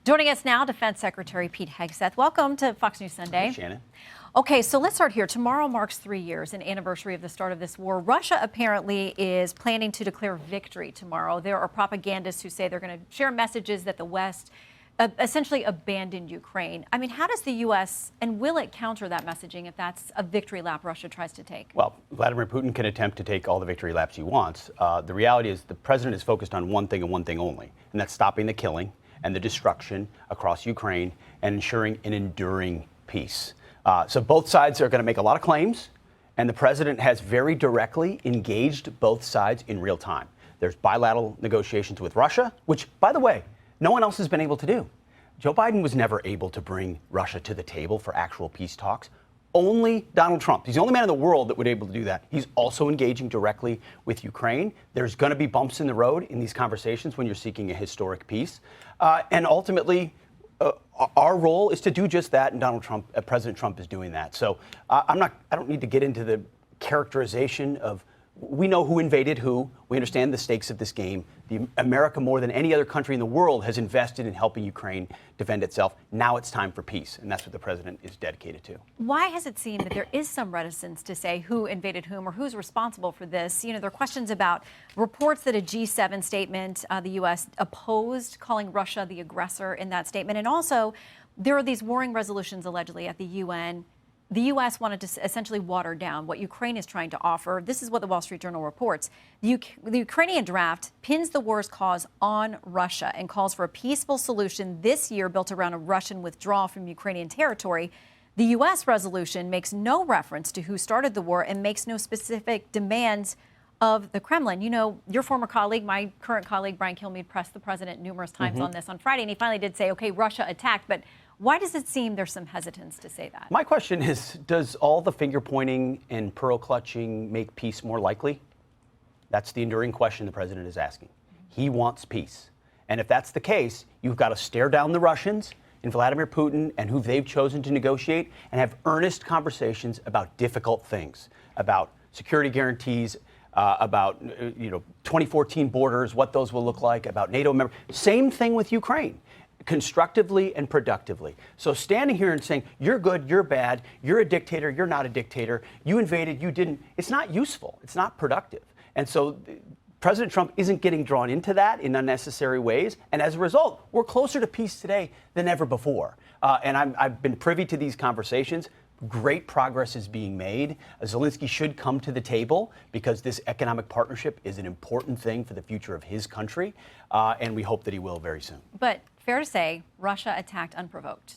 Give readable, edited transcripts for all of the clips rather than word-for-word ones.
Joining us now, Defense Secretary Pete Hegseth. Welcome to Fox News Sunday. Hey, Shannon. Okay, so let's start here. Tomorrow marks 3 years, an anniversary of the start of this war. Russia apparently is planning to declare victory tomorrow. There are propagandists who say they're going to share messages that the West essentially abandoned Ukraine. I mean, how does the U.S. and will it counter that messaging if that's a victory lap Russia tries to take? Well, Vladimir Putin can attempt to take all the victory laps he wants. The reality is the president is focused on one thing and one thing only, and that's stopping the killing and the destruction across Ukraine and ensuring an enduring peace. So both sides are going to make a lot of claims, and the president has very directly engaged both sides in real time. There's bilateral negotiations with Russia, which, by the way, no one else has been able to do. Joe Biden was never able to bring Russia to the table for actual peace talks. Only Donald Trump. He's the only man in the world that would be able to do that. He's also engaging directly with Ukraine. There's going to be bumps in the road in these conversations when you're seeking a historic peace. And ultimately, our role is to do just that, and President Trump is doing that. So I don't need to get into the characterization of. We know who invaded who. We understand the stakes of this game. America, more than any other country in the world, has invested in helping Ukraine defend itself. Now it's time for peace, and that's what the president is dedicated to. Why has it seemed that there is some reticence to say who invaded whom or who's responsible for this? You know, there are questions about reports that a G7 statement, the U.S. opposed calling Russia the aggressor in that statement. And also, there are these warring resolutions allegedly at the UN. The U.S. wanted to essentially water down what Ukraine is trying to offer. This is what the Wall Street Journal reports. The Ukrainian draft pins the war's cause on Russia and calls for a peaceful solution this year built around a Russian withdrawal from Ukrainian territory. The U.S. resolution makes no reference to who started the war and makes no specific demands of the Kremlin. You know, your former colleague, my current colleague, Brian Kilmeade, pressed the president numerous times on this on Friday, and he finally did say, okay, Russia attacked, but why does it seem there's some hesitance to say that? My question is, does all the finger pointing and pearl clutching make peace more likely? That's the enduring question the president is asking. He wants peace. And if that's the case, you've got to stare down the Russians and Vladimir Putin and who they've chosen to negotiate and have earnest conversations about difficult things, about security guarantees, about 2014 borders, what those will look like, about NATO members. Same thing with Ukraine. Constructively and productively. So standing here and saying, you're good, you're bad, you're a dictator, you're not a dictator, you invaded, you didn't, it's not useful. It's not productive. And so President Trump isn't getting drawn into that in unnecessary ways. And as a result, we're closer to peace today than ever before. And I've been privy to these conversations. Great progress is being made. Zelensky should come to the table because this economic partnership is an important thing for the future of his country. And we hope that he will very soon. But fair to say, Russia attacked unprovoked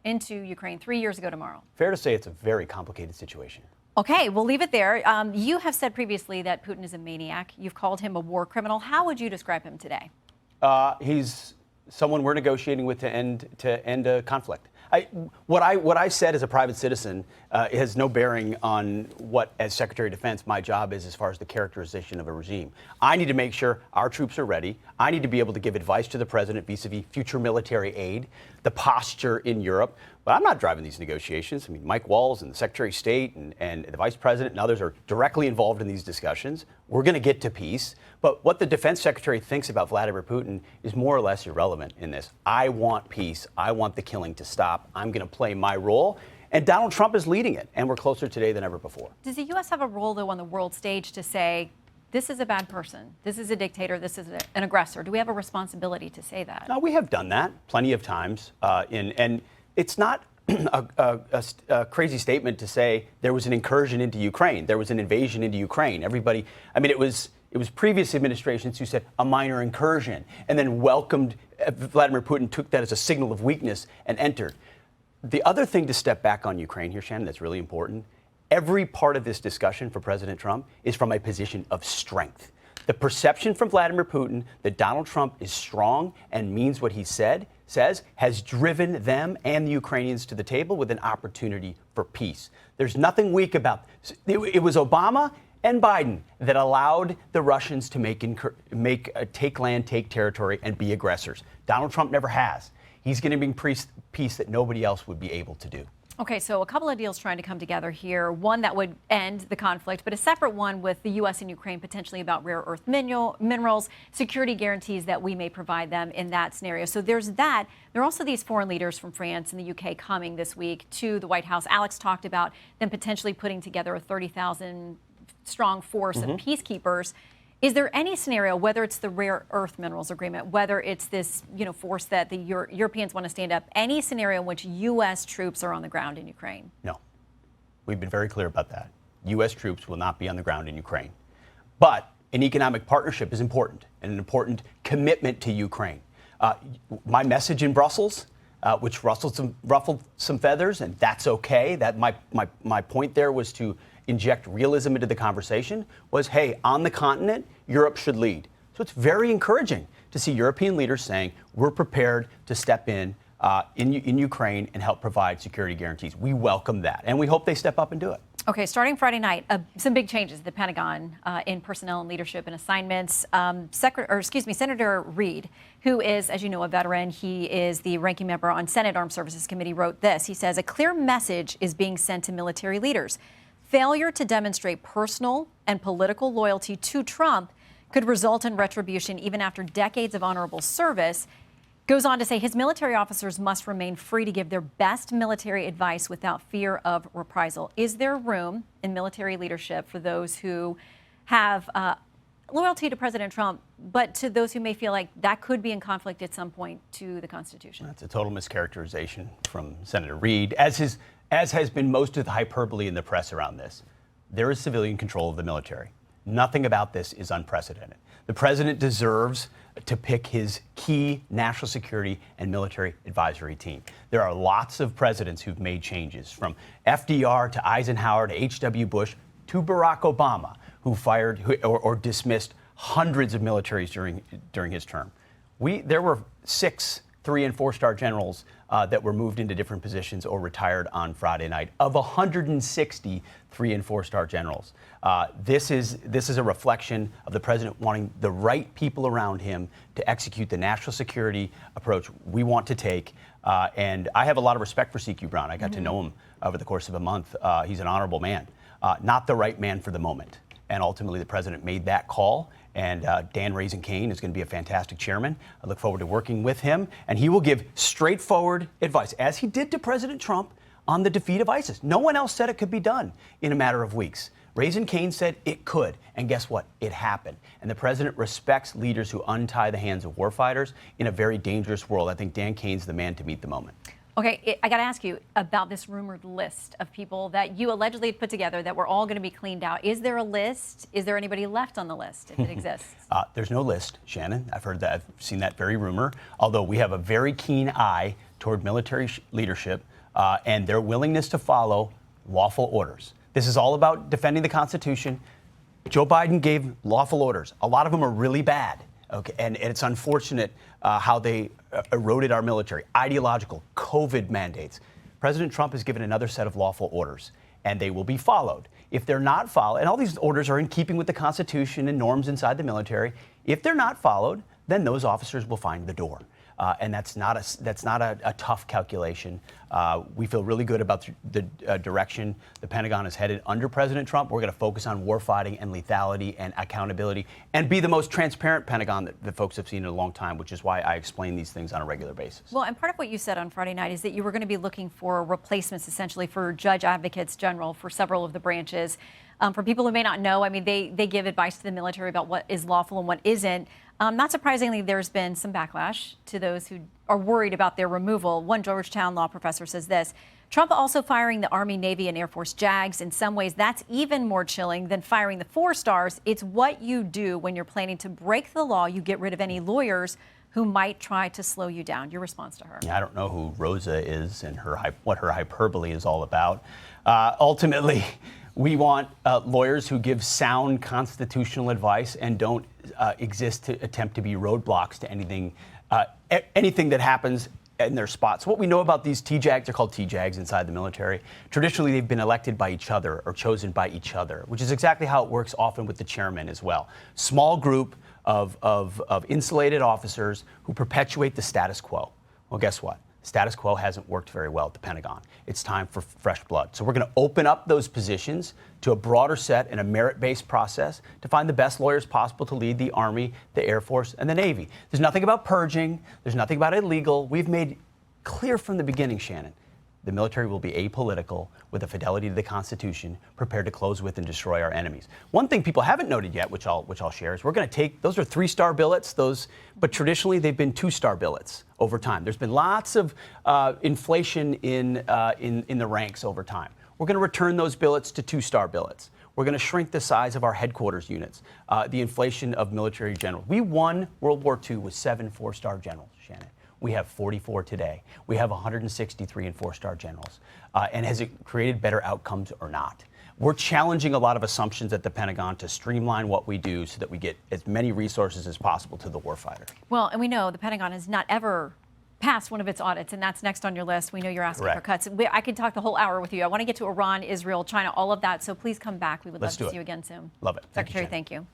into Ukraine 3 years ago tomorrow. Fair to say it's a very complicated situation. Okay, we'll leave it there. You have said previously that Putin is a maniac. You've called him a war criminal. How would you describe him today? He's someone we're negotiating with to end a conflict. What I said as a private citizen has no bearing on what, as Secretary of Defense, my job is as far as the characterization of a regime. I need to make sure our troops are ready. I need to be able to give advice to the president vis-a-vis future military aid, the posture in Europe. But I'm not driving these negotiations. I mean, Mike Walls and the Secretary of State and the Vice President and others are directly involved in these discussions. We're going to get to peace. But what the Defense Secretary thinks about Vladimir Putin is more or less irrelevant in this. I want peace. I want the killing to stop. I'm going to play my role. And Donald Trump is leading it. And we're closer today than ever before. Does the U.S. have a role, though, on the world stage to say, this is a bad person, this is a dictator, this is an aggressor? Do we have a responsibility to say that? No, we have done that plenty of times. And it's not a crazy statement to say there was an incursion into Ukraine. There was an invasion into Ukraine. Everybody, I mean, it was previous administrations who said a minor incursion and then welcomed Vladimir Putin, took that as a signal of weakness and entered. The other thing to step back on Ukraine here, Shannon, that's really important. Every part of this discussion for President Trump is from a position of strength. The perception from Vladimir Putin that Donald Trump is strong and means what he says has driven them and the Ukrainians to the table with an opportunity for peace. There's nothing weak about this. It was Obama and Biden that allowed the Russians to take land, take territory, and be aggressors. Donald Trump never has. He's going to bring peace that nobody else would be able to do. Okay, so a couple of deals trying to come together here. One that would end the conflict, but a separate one with the U.S. and Ukraine potentially about rare earth minerals, security guarantees that we may provide them in that scenario. So there's that. There are also these foreign leaders from France and the U.K. coming this week to the White House. Alex talked about them potentially putting together a 30,000 strong force of peacekeepers. Is there any scenario, whether it's the rare earth minerals agreement, whether it's this force that the Europeans want to stand up, any scenario in which U.S. troops are on the ground in Ukraine? No. We've been very clear about that. U.S. troops will not be on the ground in Ukraine. But an economic partnership is important, and an important commitment to Ukraine. My message in Brussels, which ruffled some feathers, and that's okay. That my point there was to inject realism into the conversation, was, hey, on the continent, Europe should lead. So it's very encouraging to see European leaders saying, we're prepared to step in Ukraine and help provide security guarantees. We welcome that, and we hope they step up and do it. Okay, starting Friday night, some big changes at the Pentagon in personnel and leadership and assignments. Senator Reid, who is, as you know, a veteran, he is the ranking member on Senate Armed Services Committee, wrote this. He says, a clear message is being sent to military leaders. Failure to demonstrate personal and political loyalty to Trump could result in retribution even after decades of honorable service. Goes on to say his military officers must remain free to give their best military advice without fear of reprisal. Is there room in military leadership for those who have loyalty to President Trump, but to those who may feel like that could be in conflict at some point to the Constitution? That's a total mischaracterization from Senator Reid, as has been most of the hyperbole in the press around this. There is civilian control of the military. Nothing about this is unprecedented. The president deserves to pick his key national security and military advisory team. There are lots of presidents who've made changes, from FDR to Eisenhower to H.W. Bush to Barack Obama, who fired or dismissed hundreds of militaries during his term. There were 6 3- and 4-star generals that were moved into different positions or retired on Friday night. Of 160 3- and 4-star generals, this is a reflection of the president wanting the right people around him to execute the national security approach we want to take. And I have a lot of respect for C.Q. Brown. I got to know him over the course of a month. He's an honorable man, not the right man for the moment. And ultimately, the president made that call. And Dan Raisin-Kane is going to be a fantastic chairman. I look forward to working with him. And he will give straightforward advice, as he did to President Trump, on the defeat of ISIS. No one else said it could be done in a matter of weeks. Raisin-Kane said it could. And guess what? It happened. And the president respects leaders who untie the hands of warfighters in a very dangerous world. I think Dan Kane's the man to meet the moment. Okay, I got to ask you about this rumored list of people that you allegedly put together that were all going to be cleaned out. Is there a list? Is there anybody left on the list if it exists? There's no list, Shannon. I've heard that. I've seen that very rumor. Although we have a very keen eye toward military leadership and their willingness to follow lawful orders. This is all about defending the Constitution. Joe Biden gave lawful orders. A lot of them are really bad. Okay, and it's unfortunate how they eroded our military. Ideological, COVID mandates. President Trump has given another set of lawful orders, and they will be followed. If they're not followed, and all these orders are in keeping with the Constitution and norms inside the military, if they're not followed, then those officers will find the door. And that's not a tough calculation. We feel really good about the direction the Pentagon is headed under President Trump. We're going to focus on warfighting and lethality and accountability and be the most transparent Pentagon that folks have seen in a long time, which is why I explain these things on a regular basis. Well, and part of what you said on Friday night is that you were going to be looking for replacements, essentially, for judge advocates general for several of the branches. For people who may not know, I mean, they give advice to the military about what is lawful and what isn't. Not surprisingly, there's been some backlash to those who are worried about their removal. One Georgetown law professor says this: Trump also firing the Army, Navy, and Air Force JAGs. In some ways, that's even more chilling than firing the 4-stars. It's what you do when you're planning to break the law. You get rid of any lawyers who might try to slow you down. Your response to her? Yeah, I don't know who Rosa is and what her hyperbole is all about. Ultimately, we want lawyers who give sound constitutional advice and don't exist to attempt to be roadblocks to anything that happens in their spots. What we know about these TJAGs, they're called TJAGs inside the military. Traditionally, they've been elected by each other or chosen by each other, which is exactly how it works often with the chairman as well. Small group of insulated officers who perpetuate the status quo. Well, guess what? Status quo hasn't worked very well at the Pentagon. It's time for fresh blood. So we're going to open up those positions to a broader set in a merit-based process to find the best lawyers possible to lead the Army, the Air Force, and the Navy. There's nothing about purging. There's nothing about illegal. We've made clear from the beginning, Shannon, the military will be apolitical with a fidelity to the Constitution, prepared to close with and destroy our enemies. One thing people haven't noted yet, which I'll share, is we're going to take, those are 3-star billets, but traditionally they've been 2-star billets over time. There's been lots of inflation in the ranks over time. We're going to return those billets to 2-star billets. We're going to shrink the size of our headquarters units, the inflation of military generals. We won World War II with 7 4-star generals, Shannon. We have 44 today. We have 163 and 4-star generals. And has it created better outcomes or not? We're challenging a lot of assumptions at the Pentagon to streamline what we do so that we get as many resources as possible to the warfighter. Well, and we know the Pentagon has not ever passed one of its audits, and that's next on your list. We know you're asking for cuts. I could talk the whole hour with you. I want to get to Iran, Israel, China, all of that. So please come back. We would love to see you again soon. Love it. Secretary, thank you.